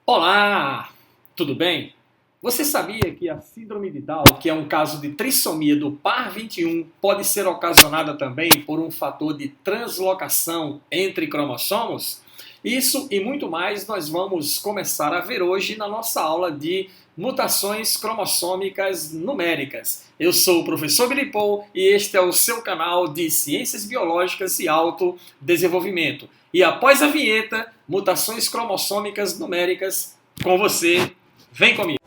Olá, tudo bem? Você sabia que a síndrome de Down, que é um caso de trissomia do par 21, pode ser ocasionada também por um fator de translocação entre cromossomos? Isso e muito mais nós vamos começar a ver hoje na nossa aula de mutações cromossômicas numéricas. Eu sou o professor Billy Paul e este é o seu canal de Ciências Biológicas e Autodesenvolvimento. E após a vinheta, mutações cromossômicas numéricas com você. Vem comigo!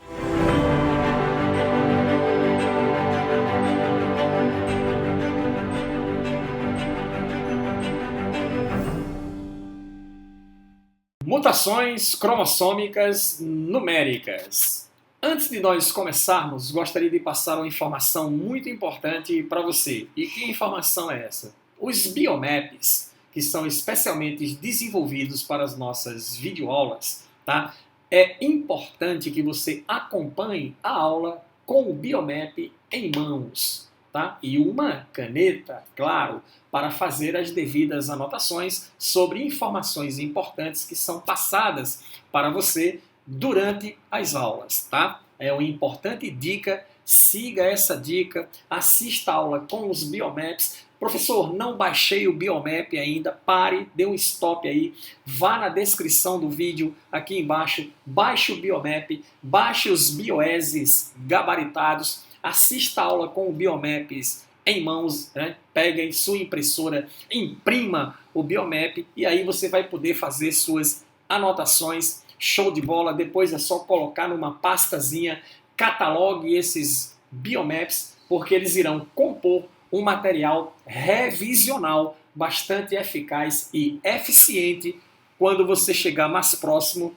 Mutações cromossômicas numéricas. Antes de nós começarmos, gostaria de passar uma informação muito importante para você. E que informação é essa? Os biomaps, que são especialmente desenvolvidos para as nossas videoaulas, tá? É importante que você acompanhe a aula com o biomap em mãos, tá? E uma caneta, claro, para fazer as devidas anotações sobre informações importantes que são passadas para você durante as aulas, tá? É uma importante dica, siga essa dica, assista a aula com os biomaps. Professor, não baixei o biomap ainda, pare, dê um stop aí, vá na descrição do vídeo aqui embaixo, baixe o biomap, baixe os bioeses gabaritados, assista a aula com o biomaps em mãos, né? Pega em sua impressora, imprima o biomap e aí você vai poder fazer suas anotações. Show de bola, depois é só colocar numa pastazinha, catalogue esses biomaps, porque eles irão compor um material revisional bastante eficaz e eficiente quando você chegar mais próximo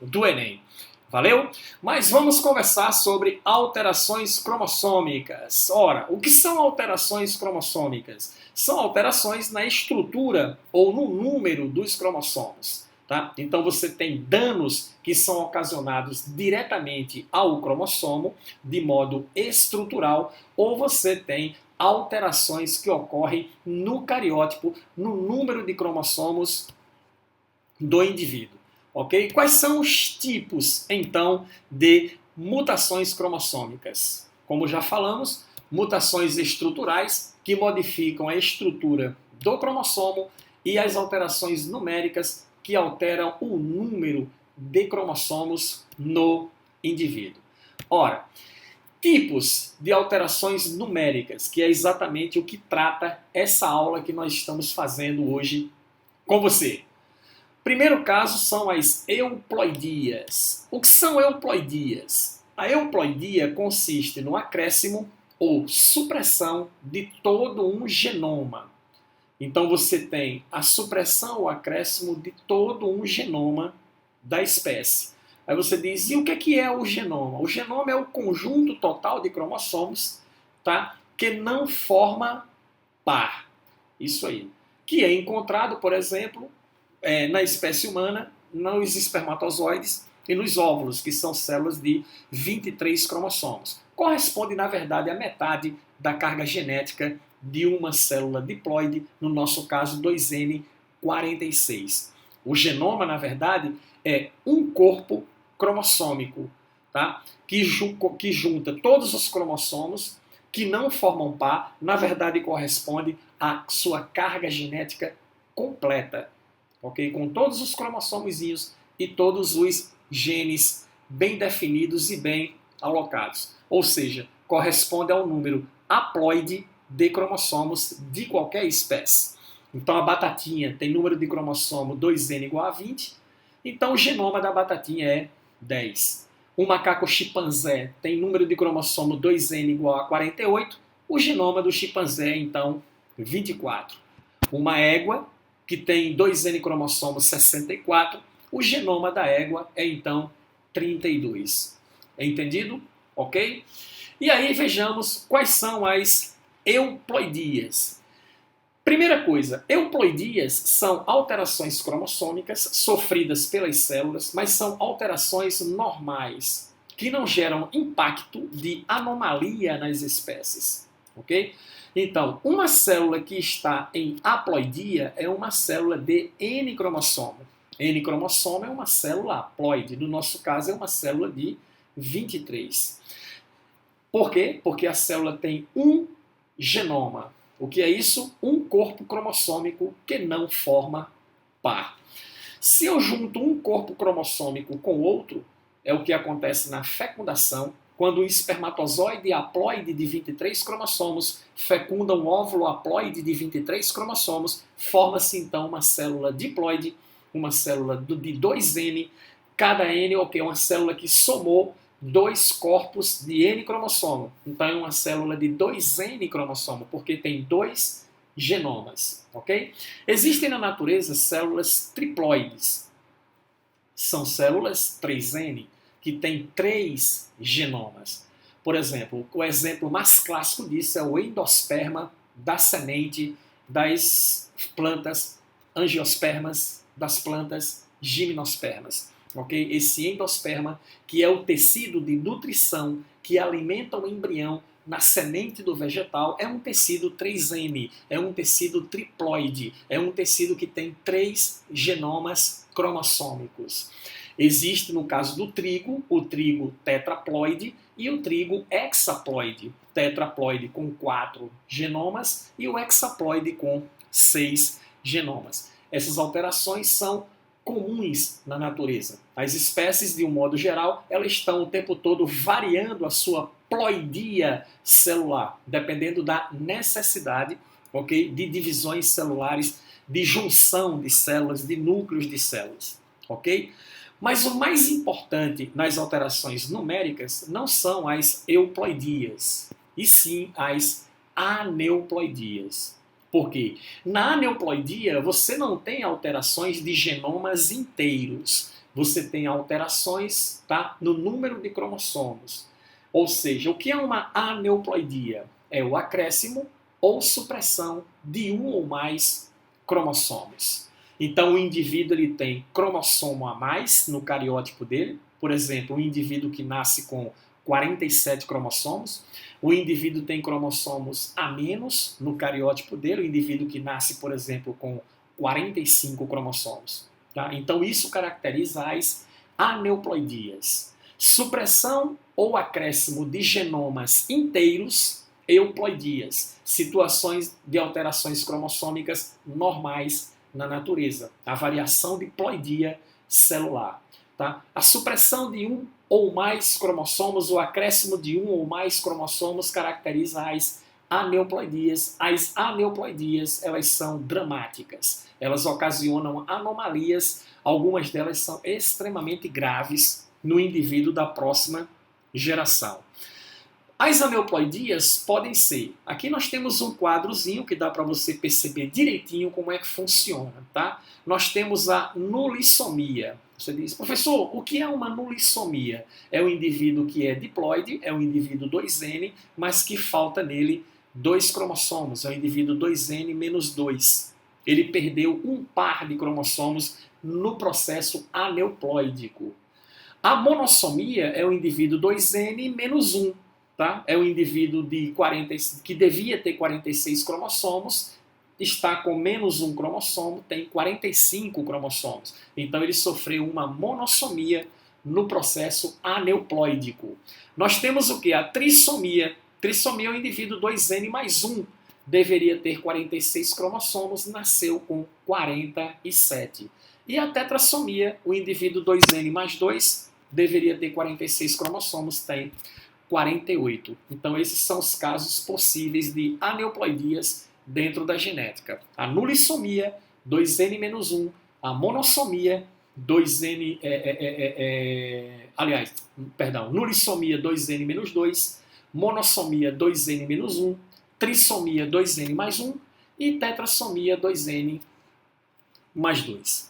do Enem. Valeu? Mas vamos conversar sobre alterações cromossômicas. Ora, o que são alterações cromossômicas? São alterações na estrutura ou no número dos cromossomos. Tá? Então você tem danos que são ocasionados diretamente ao cromossomo, de modo estrutural, ou você tem alterações que ocorrem no cariótipo, no número de cromossomos do indivíduo. Ok? Quais são os tipos, então, de mutações cromossômicas? Como já falamos, mutações estruturais que modificam a estrutura do cromossomo e as alterações numéricas que alteram o número de cromossomos no indivíduo. Ora, tipos de alterações numéricas, que é exatamente o que trata essa aula que nós estamos fazendo hoje com você. Primeiro caso são as euploidias. O que são euploidias? A euploidia consiste no acréscimo ou supressão de todo um genoma. Então você tem a supressão ou acréscimo de todo um genoma da espécie. Aí você diz, e o que é o genoma? O genoma é o conjunto total de cromossomos, tá? Que não forma par. Isso aí. Que é encontrado, por exemplo, na espécie humana, nos espermatozoides e nos óvulos, que são células de 23 cromossomos. Corresponde, na verdade, a metade da carga genética de uma célula diploide, no nosso caso 2N46. O genoma, na verdade, é um corpo cromossômico, tá? que junta todos os cromossomos que não formam par, na verdade corresponde à sua carga genética completa, ok? Com todos os cromossomozinhos e todos os genes bem definidos e bem alocados. Ou seja, corresponde ao número haploide de cromossomos de qualquer espécie. Então a batatinha tem número de cromossomo 2N igual a 20, então o genoma da batatinha é 10. O macaco chimpanzé tem número de cromossomo 2N igual a 48, o genoma do chimpanzé é então 24. Uma égua que tem 2N cromossomo 64, o genoma da égua é então 32. Entendido? Ok? E aí vejamos quais são as euploidias. Primeira coisa, euploidias são alterações cromossômicas sofridas pelas células, mas são alterações normais, que não geram impacto de anomalia nas espécies. Ok? Então, uma célula que está em haploidia é uma célula de N cromossomo. N-cromossomo é uma célula haploide, no nosso caso é uma célula de 23. Por quê? Porque a célula tem um genoma. O que é isso? Um corpo cromossômico que não forma par. Se eu junto um corpo cromossômico com outro, é o que acontece na fecundação, quando um espermatozoide haploide de 23 cromossomos fecunda um óvulo haploide de 23 cromossomos, forma-se então uma célula diploide, uma célula de 2N, cada N é uma célula que somou dois corpos de N cromossomo. Então é uma célula de 2N cromossomo, porque tem dois genomas, ok? Existem na natureza células triploides. São células 3N, que têm 3 genomas. Por exemplo, o exemplo mais clássico disso é o endosperma da semente das plantas angiospermas, das plantas gimnospermas. Okay? Esse endosperma, que é o tecido de nutrição que alimenta o embrião na semente do vegetal, é um tecido 3N, é um tecido triploide, é um tecido que tem 3 genomas cromossômicos. Existe, no caso do trigo, o trigo tetraploide e o trigo hexaploide. Tetraploide com 4 genomas e o hexaploide com 6 genomas. Essas alterações são comuns na natureza. As espécies, de um modo geral, elas estão o tempo todo variando a sua ploidia celular, dependendo da necessidade, okay, de divisões celulares, de junção de células, de núcleos de células. Okay? Mas o mais importante nas alterações numéricas não são as euploidias, e sim as aneuploidias. Por quê? Na aneuploidia, você não tem alterações de genomas inteiros. Você tem alterações, tá, no número de cromossomos. Ou seja, o que é uma aneuploidia? É o acréscimo ou supressão de um ou mais cromossomos. Então, o indivíduo ele tem cromossomo a mais no cariótipo dele. Por exemplo, um indivíduo que nasce com 47 cromossomos. O indivíduo tem cromossomos a menos no cariótipo dele. O indivíduo que nasce, por exemplo, com 45 cromossomos. Tá? Então, isso caracteriza as aneuploidias. Supressão ou acréscimo de genomas inteiros, euploidias. Situações de alterações cromossômicas normais na natureza, a variação de ploidia celular. Tá? A supressão de um ou mais cromossomos, o acréscimo de um ou mais cromossomos caracteriza as aneuploidias. As aneuploidias, elas são dramáticas. Elas ocasionam anomalias, algumas delas são extremamente graves no indivíduo da próxima geração. As aneuploidias podem ser... Aqui nós temos um quadrozinho que dá para você perceber direitinho como é que funciona. Tá? Nós temos a nulissomia. Você diz, professor, o que é uma nulissomia? É um indivíduo que é diploide, é um indivíduo 2N, mas que falta nele 2 cromossomos. É um indivíduo 2N menos 2. Ele perdeu um par de cromossomos no processo aneuploídico. A monossomia é o indivíduo 2N menos 1. Tá? É o indivíduo que devia ter 46 cromossomos, está com menos um cromossomo, tem 45 cromossomos. Então ele sofreu uma monossomia no processo aneuploídico. Nós temos o que? A trissomia. Trissomia é o indivíduo 2N mais 1. Deveria ter 46 cromossomos, nasceu com 47. E a tetrassomia, o indivíduo 2N mais 2, deveria ter 46 cromossomos, tem 48. Então esses são os casos possíveis de aneuploidias dentro da genética. A nulissomia, 2N-1, a monossomia, 2N, nulissomia 2N-2, monossomia 2N-1, trissomia 2N mais 1 e tetrassomia 2N mais 2.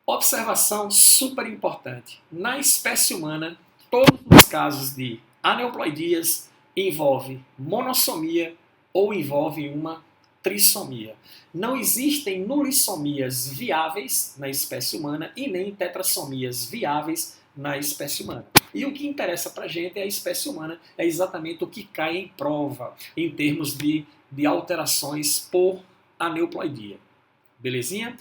Observação super importante. Na espécie humana, todos os casos de aneuploidias envolve monossomia ou envolve uma trissomia. Não existem nulissomias viáveis na espécie humana e nem tetrassomias viáveis na espécie humana. E o que interessa para a gente é a espécie humana, é exatamente o que cai em prova em termos de alterações por aneuploidia. Belezinha?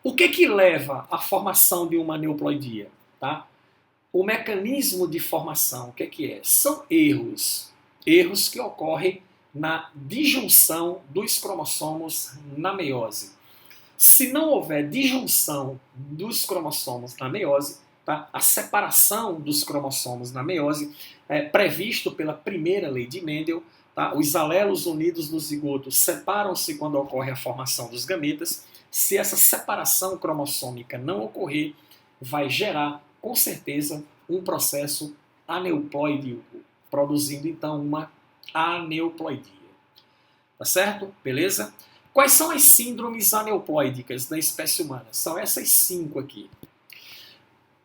O que leva à formação de uma aneuploidia? Tá? O mecanismo de formação, o que é? São erros. Erros que ocorrem na disjunção dos cromossomos na meiose. Se não houver disjunção dos cromossomos na meiose, tá? A separação dos cromossomos na meiose é previsto pela primeira lei de Mendel. Tá? Os alelos unidos no zigoto separam-se quando ocorre a formação dos gametas. Se essa separação cromossômica não ocorrer, vai gerar, com certeza, um processo aneuploídico, produzindo então uma aneuploidia. Tá certo? Beleza? Quais são as síndromes aneuploídicas da espécie humana? São essas 5 aqui.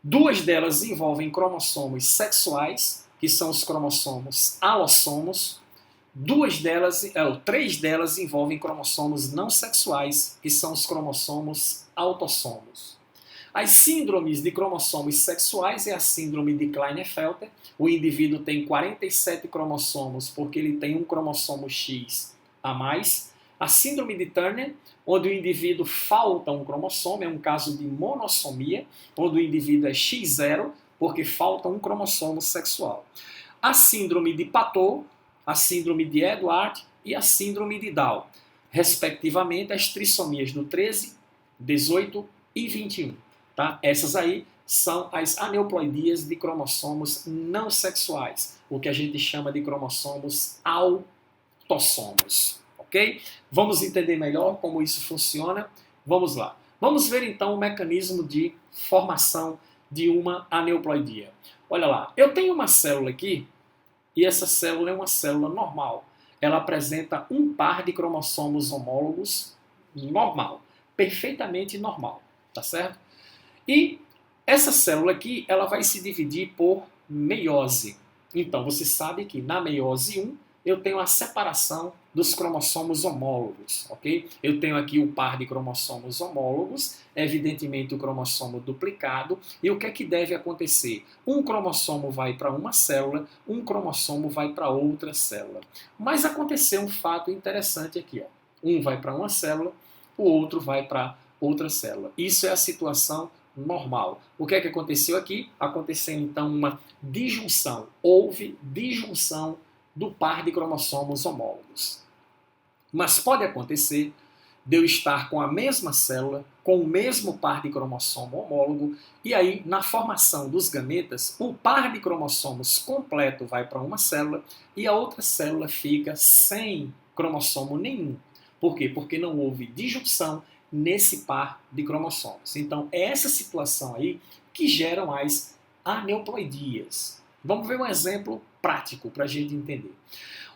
2 delas envolvem cromossomos sexuais, que são os cromossomos alossomos. 3 delas envolvem cromossomos não sexuais, que são os cromossomos autossomos. As síndromes de cromossomos sexuais é a síndrome de Klinefelter. O indivíduo tem 47 cromossomos porque ele tem um cromossomo X a mais. A síndrome de Turner, onde o indivíduo falta um cromossomo, é um caso de monossomia, onde o indivíduo é X0 porque falta um cromossomo sexual. A síndrome de Patot, a síndrome de Edward e a síndrome de Down, respectivamente as trissomias do 13, 18 e 21. Tá? Essas aí são as aneuploidias de cromossomos não sexuais, o que a gente chama de cromossomos autossomos. Ok? Vamos entender melhor como isso funciona? Vamos lá. Vamos ver então o mecanismo de formação de uma aneuploidia. Olha lá, eu tenho uma célula aqui, e essa célula é uma célula normal. Ela apresenta um par de cromossomos homólogos normal, perfeitamente normal, tá certo? E essa célula aqui, ela vai se dividir por meiose. Então, você sabe que na meiose 1, eu tenho a separação dos cromossomos homólogos, ok? Eu tenho aqui o par de cromossomos homólogos, evidentemente o cromossomo duplicado, e o que é que deve acontecer? Um cromossomo vai para uma célula, um cromossomo vai para outra célula. Mas aconteceu um fato interessante aqui, ó. Um vai para uma célula, o outro vai para outra célula. Isso é a situação normal. O que é que aconteceu aqui? Aconteceu então uma disjunção. Houve disjunção do par de cromossomos homólogos. Mas pode acontecer de eu estar com a mesma célula, com o mesmo par de cromossomo homólogo, e aí, na formação dos gametas, o par de cromossomos completo vai para uma célula e a outra célula fica sem cromossomo nenhum. Por quê? Porque não houve disjunção nesse par de cromossomos. Então, é essa situação aí que geram as aneuploidias. Vamos ver um exemplo prático para a gente entender.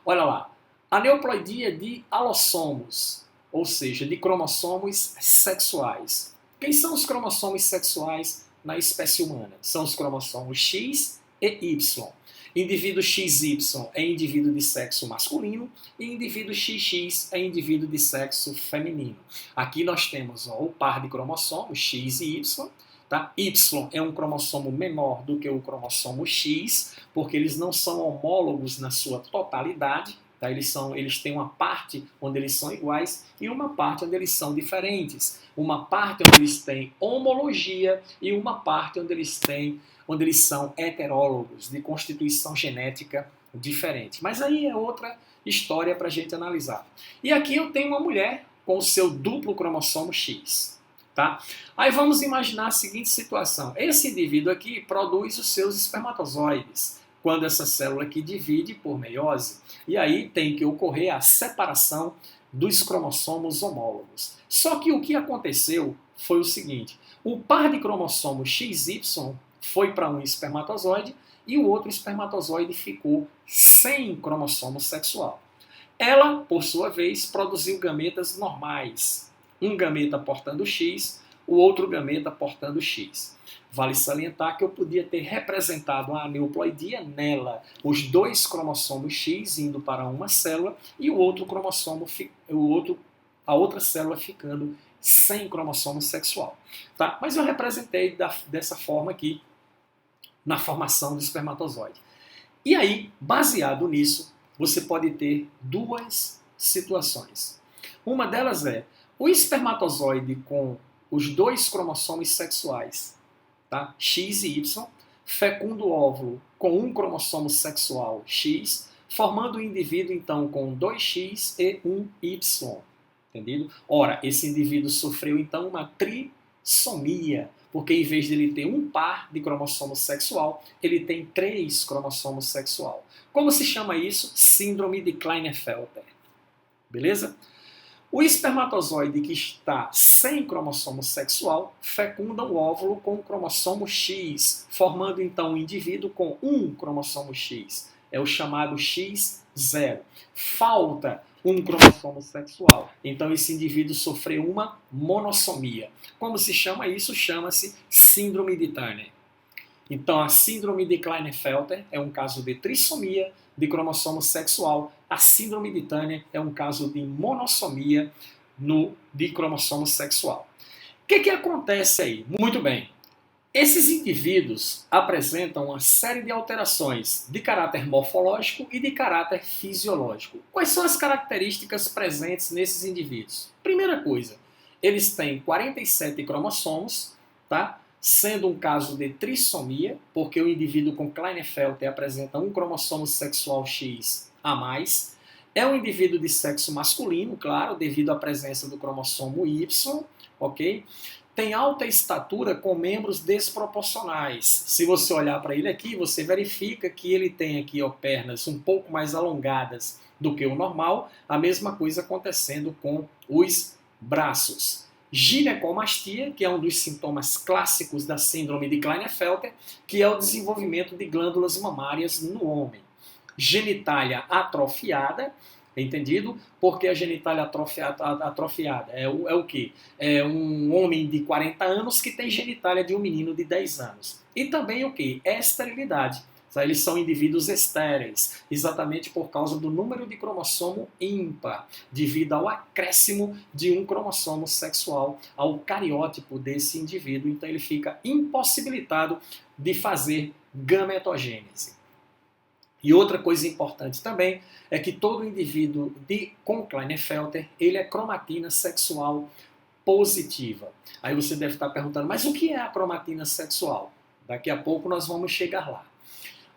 Olha lá, aneuploidia de alossomos, ou seja, de cromossomos sexuais. Quem são os cromossomos sexuais na espécie humana? São os cromossomos X e Y. Indivíduo XY é indivíduo de sexo masculino e indivíduo XX é indivíduo de sexo feminino. Aqui nós temos o par de cromossomos X e Y. Tá? Y é um cromossomo menor do que o cromossomo X, porque eles não são homólogos na sua totalidade. Tá? Eles têm uma parte onde eles são iguais e uma parte onde eles são diferentes. Uma parte onde eles têm homologia e uma parte onde eles são heterólogos, de constituição genética diferente. Mas aí é outra história para a gente analisar. E aqui eu tenho uma mulher com o seu duplo cromossomo X. Tá? Aí vamos imaginar a seguinte situação. Esse indivíduo aqui produz os seus espermatozoides quando essa célula aqui divide por meiose. E aí tem que ocorrer a separação dos cromossomos homólogos. Só que o que aconteceu foi o seguinte. O par de cromossomos XY foi para um espermatozoide e o outro espermatozoide ficou sem cromossomo sexual. Ela, por sua vez, produziu gametas normais. Um gameta portando X, o outro gameta portando X. Vale salientar que eu podia ter representado a aneuploidia nela, os 2 cromossomos X indo para uma célula e a outra célula ficando sem cromossomo sexual. Tá? Mas eu representei dessa forma aqui, na formação do espermatozoide. E aí, baseado nisso, você pode ter 2 situações. Uma delas é o espermatozoide com os dois cromossomos sexuais, tá? X e Y, fecunda o óvulo com um cromossomo sexual X, formando o indivíduo, então, com 2X e 1Y. Entendido? Ora, esse indivíduo sofreu, então, uma trissomia, porque em vez de ele ter um par de cromossomo sexual, ele tem 3 cromossomos sexual. Como se chama isso? Síndrome de Klinefelter. Beleza? O espermatozoide que está sem cromossomo sexual fecunda o óvulo com o cromossomo X, formando então um indivíduo com um cromossomo X. É o chamado X0. Falta um cromossomo sexual. Então esse indivíduo sofreu uma monossomia. Como se chama isso? Chama-se síndrome de Turner. Então, a síndrome de Klinefelter é um caso de trissomia de cromossomo sexual. A síndrome de Turner é um caso de monossomia de cromossomo sexual. O que acontece aí? Muito bem. Esses indivíduos apresentam uma série de alterações de caráter morfológico e de caráter fisiológico. Quais são as características presentes nesses indivíduos? Primeira coisa, eles têm 47 cromossomos, tá? Sendo um caso de trissomia, porque o indivíduo com Klinefelter apresenta um cromossomo sexual X a mais. É um indivíduo de sexo masculino, claro, devido à presença do cromossomo Y, ok? Tem alta estatura com membros desproporcionais. Se você olhar para ele aqui, você verifica que ele tem aqui pernas um pouco mais alongadas do que o normal, a mesma coisa acontecendo com os braços. Ginecomastia, que é um dos sintomas clássicos da síndrome de Klinefelter, que é o desenvolvimento de glândulas mamárias no homem. Genitália atrofiada, entendido? Porque a genitália atrofiada é o quê? É um homem de 40 anos que tem genitália de um menino de 10 anos. E também o quê? Esterilidade. Eles são indivíduos estéreis, exatamente por causa do número de cromossomo ímpar, devido ao acréscimo de um cromossomo sexual ao cariótipo desse indivíduo. Então ele fica impossibilitado de fazer gametogênese. E outra coisa importante também é que todo indivíduo com Klinefelter, ele é cromatina sexual positiva. Aí você deve estar perguntando, mas o que é a cromatina sexual? Daqui a pouco nós vamos chegar lá.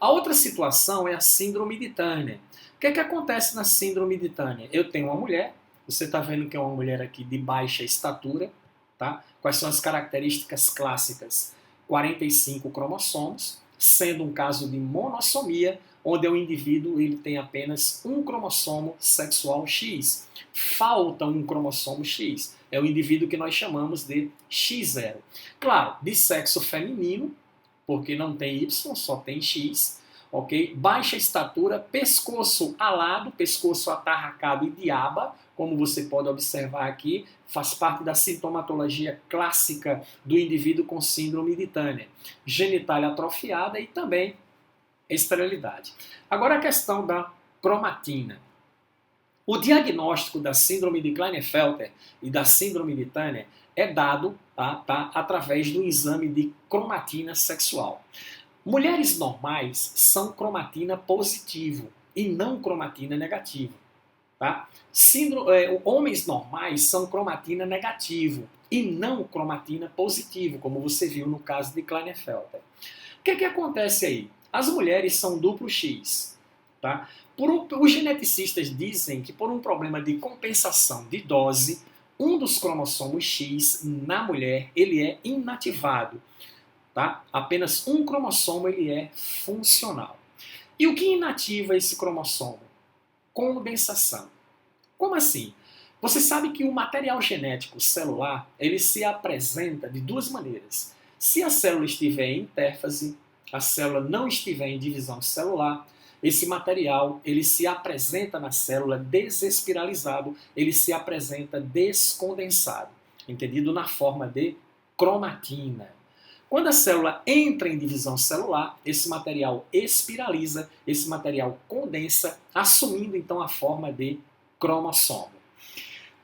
A outra situação é a síndrome de Turner. O que acontece na síndrome de Turner? Eu tenho uma mulher, você está vendo que é uma mulher aqui de baixa estatura, tá? Quais são as características clássicas? 45 cromossomos, sendo um caso de monossomia, onde o indivíduo ele tem apenas um cromossomo sexual X. Falta um cromossomo X. É o indivíduo que nós chamamos de X0. Claro, de sexo feminino, porque não tem Y, só tem X, ok? Baixa estatura, pescoço alado, pescoço atarracado e de aba, como você pode observar aqui, faz parte da sintomatologia clássica do indivíduo com síndrome de Turner. Genitália atrofiada e também esterilidade. Agora a questão da cromatina. O diagnóstico da síndrome de Klinefelter e da síndrome de Turner é dado através do exame de cromatina sexual. Mulheres normais são cromatina positivo e não cromatina negativo. Tá? Homens normais são cromatina negativo e não cromatina positivo, como você viu no caso de Klinefelter. O que acontece aí? As mulheres são duplo X. Tá? Os geneticistas dizem que por um problema de compensação de dose, um dos cromossomos X na mulher ele é inativado. Tá? Apenas um cromossomo ele é funcional. E o que inativa esse cromossomo? Condensação. Como assim? Você sabe que o material genético celular ele se apresenta de duas maneiras. Se a célula estiver em intérfase, a célula não estiver em divisão celular, esse material ele se apresenta na célula desespiralizado, ele se apresenta descondensado, entendido? Na forma de cromatina. Quando a célula entra em divisão celular, esse material espiraliza, esse material condensa, assumindo então a forma de cromossomo.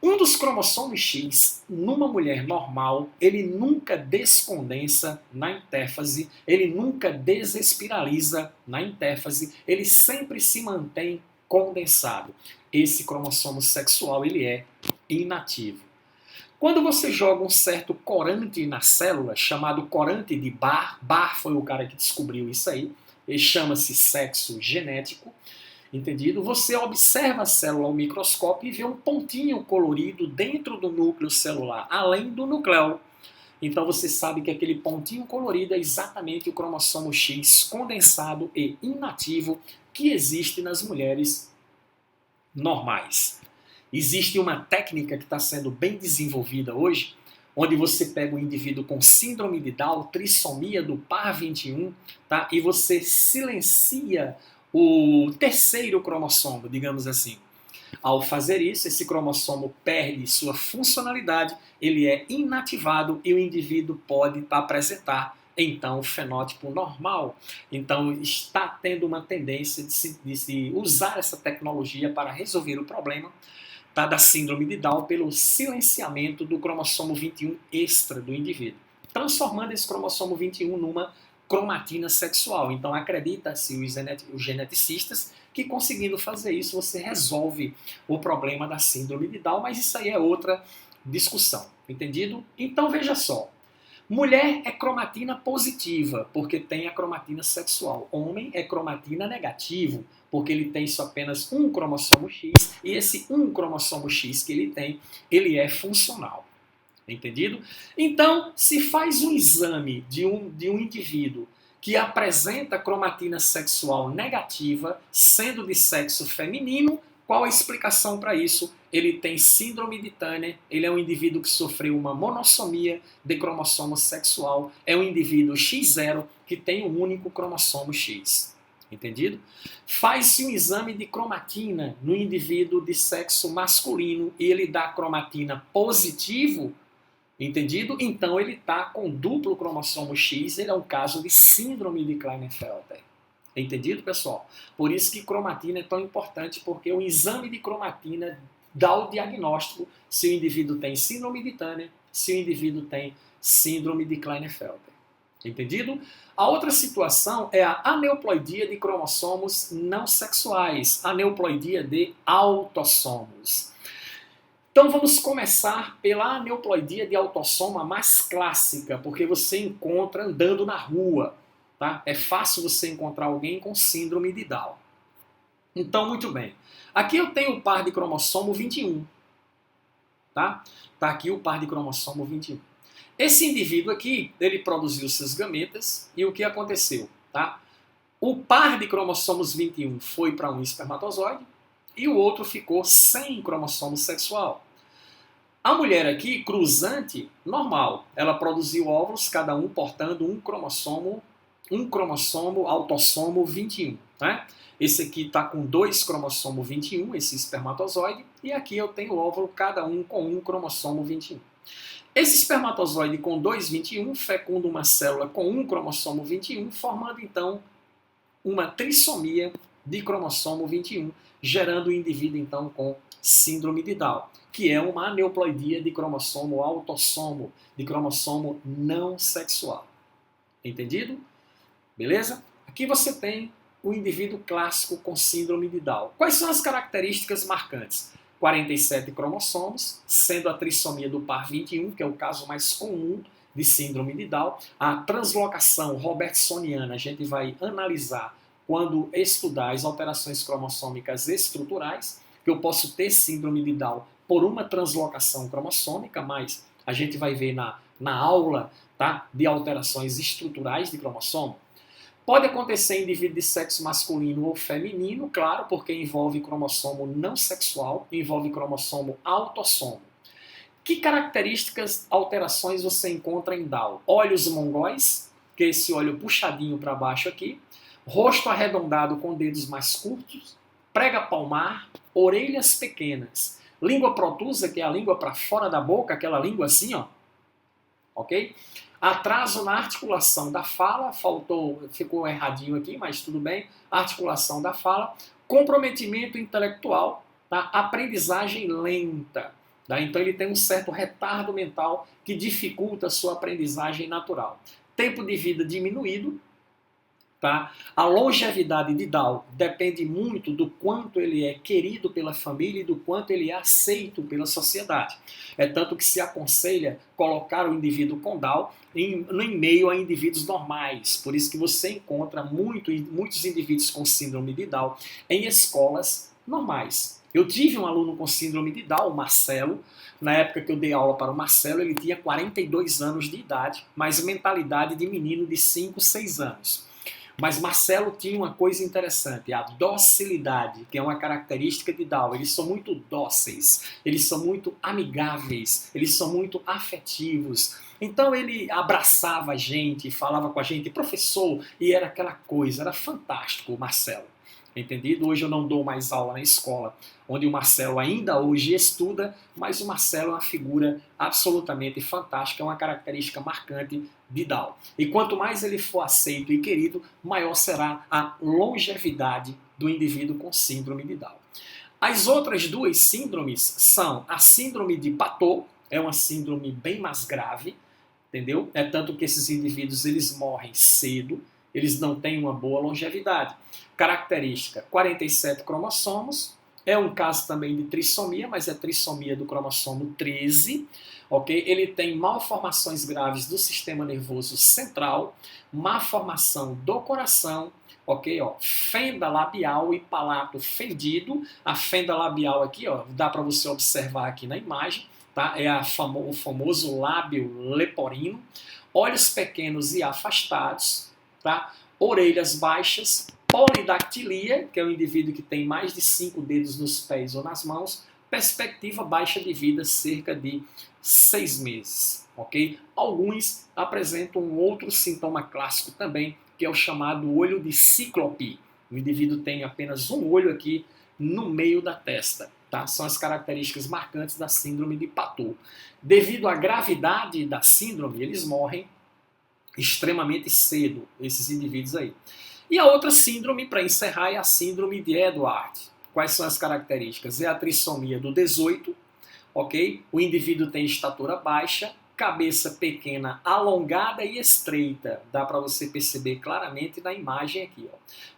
Um dos cromossomos X, numa mulher normal, ele nunca descondensa na intérfase, ele nunca desespiraliza na intérfase, ele sempre se mantém condensado. Esse cromossomo sexual ele é inativo. Quando você joga um certo corante na célula, chamado corante de Barr foi o cara que descobriu isso aí, ele chama-se sexo genético, entendido? Você observa a célula ao microscópio e vê um pontinho colorido dentro do núcleo celular, além do núcleo. Então você sabe que aquele pontinho colorido é exatamente o cromossomo X condensado e inativo que existe nas mulheres normais. Existe uma técnica que está sendo bem desenvolvida hoje, onde você pega um indivíduo com síndrome de Down, trissomia do par 21, tá? E você silencia o terceiro cromossomo, digamos assim. Ao fazer isso, esse cromossomo perde sua funcionalidade, ele é inativado e o indivíduo pode apresentar, então, o fenótipo normal. Então, está tendo uma tendência de se usar essa tecnologia para resolver o problema, tá, da síndrome de Down pelo silenciamento do cromossomo 21 extra do indivíduo, transformando esse cromossomo 21 numa cromatina sexual. Então acredita-se os geneticistas que conseguindo fazer isso você resolve o problema da síndrome de Down, mas isso aí é outra discussão, entendido? Então veja só, mulher é cromatina positiva, porque tem a cromatina sexual. Homem é cromatina negativo, porque ele tem só apenas um cromossomo X, e esse um cromossomo X que ele tem, ele é funcional. Entendido? Então, se faz um exame de um indivíduo que apresenta cromatina sexual negativa, sendo de sexo feminino, qual a explicação para isso? Ele tem síndrome de Turner, ele é um indivíduo que sofreu uma monossomia de cromossomo sexual, é um indivíduo X0 que tem um único cromossomo X. Entendido? Faz-se um exame de cromatina no indivíduo de sexo masculino e ele dá cromatina positivo, entendido? Então ele está com duplo cromossomo X, ele é um caso de síndrome de Klinefelter. Entendido, pessoal? Por isso que cromatina é tão importante, porque o exame de cromatina dá o diagnóstico se o indivíduo tem síndrome de Turner, se o indivíduo tem síndrome de Klinefelter. Entendido? A outra situação é a aneuploidia de cromossomos não sexuais, aneuploidia de autossomos. Então vamos começar pela aneuploidia de autossoma mais clássica, porque você encontra andando na rua. Tá? É fácil você encontrar alguém com síndrome de Down. Então, muito bem. Aqui eu tenho o par de cromossomo 21. Tá? Tá aqui o par de cromossomo 21. Esse indivíduo aqui, ele produziu seus gametas e o que aconteceu? Tá? O par de cromossomos 21 foi para um espermatozoide e o outro ficou sem cromossomo sexual. A mulher aqui, cruzante, normal, ela produziu óvulos, cada um portando um cromossomo autossomo 21. Né? Esse aqui está com 2 cromossomos 21, esse espermatozoide, e aqui eu tenho óvulo, cada um com um cromossomo 21. Esse espermatozoide com 2,21 fecunda uma célula com um cromossomo 21, formando então uma trissomia de cromossomo 21, gerando o indivíduo então com síndrome de Down, que é uma aneuploidia de cromossomo autossomo, de cromossomo não sexual. Entendido? Beleza? Aqui você tem o indivíduo clássico com síndrome de Down. Quais são as características marcantes? 47 cromossomos, sendo a trissomia do par 21, que é o caso mais comum de síndrome de Down. A translocação robertsoniana a gente vai analisar quando estudar as alterações cromossômicas estruturais, que eu posso ter síndrome de Down por uma translocação cromossômica, mas a gente vai ver na aula, tá, de alterações estruturais de cromossomo. Pode acontecer em indivíduo de sexo masculino ou feminino, claro, porque envolve cromossomo não sexual, envolve cromossomo autossomo. Que características, alterações você encontra em Down? Olhos mongóis, que é esse olho puxadinho para baixo aqui, rosto arredondado com dedos mais curtos, prega palmar, orelhas pequenas, língua protusa, que é a língua para fora da boca, aquela língua assim, ó, ok? Atraso na articulação da fala, ficou erradinho aqui, mas tudo bem. Articulação da fala, comprometimento intelectual, tá? Aprendizagem lenta. Tá? Então ele tem um certo retardo mental que dificulta a sua aprendizagem natural. Tempo de vida diminuído, Tá? A longevidade de Down depende muito do quanto ele é querido pela família e do quanto ele é aceito pela sociedade. É tanto que se aconselha colocar o indivíduo com Down em meio a indivíduos normais. Por isso que você encontra muitos indivíduos com síndrome de Down em escolas normais. Eu tive um aluno com síndrome de Down, o Marcelo. Na época que eu dei aula para o Marcelo, ele tinha 42 anos de idade, mas mentalidade de menino de 5, 6 anos. Mas Marcelo tinha uma coisa interessante, a docilidade, que é uma característica de Down. Eles são muito dóceis, eles são muito amigáveis, eles são muito afetivos. Então ele abraçava a gente, falava com a gente, professor, e era aquela coisa, era fantástico o Marcelo. Entendido? Hoje eu não dou mais aula na escola, onde o Marcelo ainda hoje estuda, mas o Marcelo é uma figura absolutamente fantástica, é uma característica marcante de Down. E quanto mais ele for aceito e querido, maior será a longevidade do indivíduo com síndrome de Down. As outras duas síndromes são a síndrome de Patot, é uma síndrome bem mais grave, entendeu? É tanto que esses indivíduos eles morrem cedo, eles não têm uma boa longevidade. Característica, 47 cromossomos, é um caso também de trissomia, mas é trissomia do cromossomo 13, ok? Ele tem malformações graves do sistema nervoso central, má formação do coração, ok? Ó, fenda labial e palato fendido. A fenda labial aqui, ó, dá para você observar aqui na imagem, tá? É o famoso lábio leporino. Olhos pequenos e afastados, tá? Orelhas baixas, polidactilia, que é o indivíduo que tem mais de 5 dedos nos pés ou nas mãos, perspectiva baixa de vida, cerca de 6 meses, ok? Alguns apresentam um outro sintoma clássico também, que é o chamado olho de cíclope. O indivíduo tem apenas um olho aqui no meio da testa, tá? São as características marcantes da síndrome de Patot. Devido à gravidade da síndrome, eles morrem extremamente cedo, esses indivíduos aí. E a outra síndrome, para encerrar, é a síndrome de Edward. Quais são as características? É a trissomia do 18, ok? O indivíduo tem estatura baixa, cabeça pequena, alongada e estreita. Dá para você perceber claramente na imagem aqui, ó.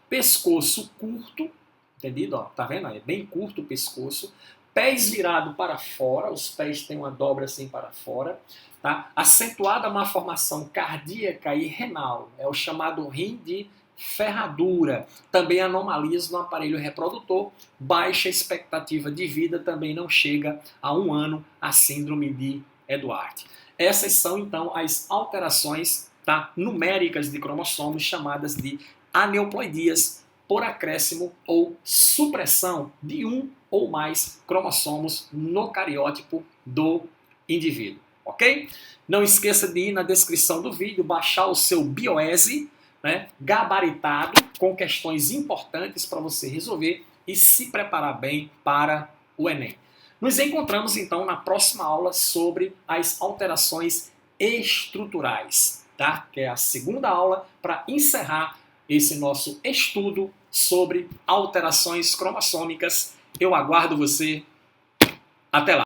Pescoço curto, entendido? Ó, tá vendo? É bem curto o pescoço. Pés virados para fora, os pés têm uma dobra assim para fora. Tá? Acentuada malformação cardíaca e renal, é o chamado rim de ferradura. Também anomalias no aparelho reprodutor, baixa expectativa de vida, também não chega a 1 ano a síndrome de Edward. Essas são então as alterações, tá, numéricas de cromossomos chamadas de aneuploidias por acréscimo ou supressão de um ou mais cromossomos no cariótipo do indivíduo. Ok? Não esqueça de ir na descrição do vídeo, baixar o seu Bioese, né, gabaritado, com questões importantes para você resolver e se preparar bem para o Enem. Nos encontramos então na próxima aula sobre as alterações estruturais, tá? Que é a segunda aula para encerrar esse nosso estudo sobre alterações cromossômicas. Eu aguardo você. Até lá!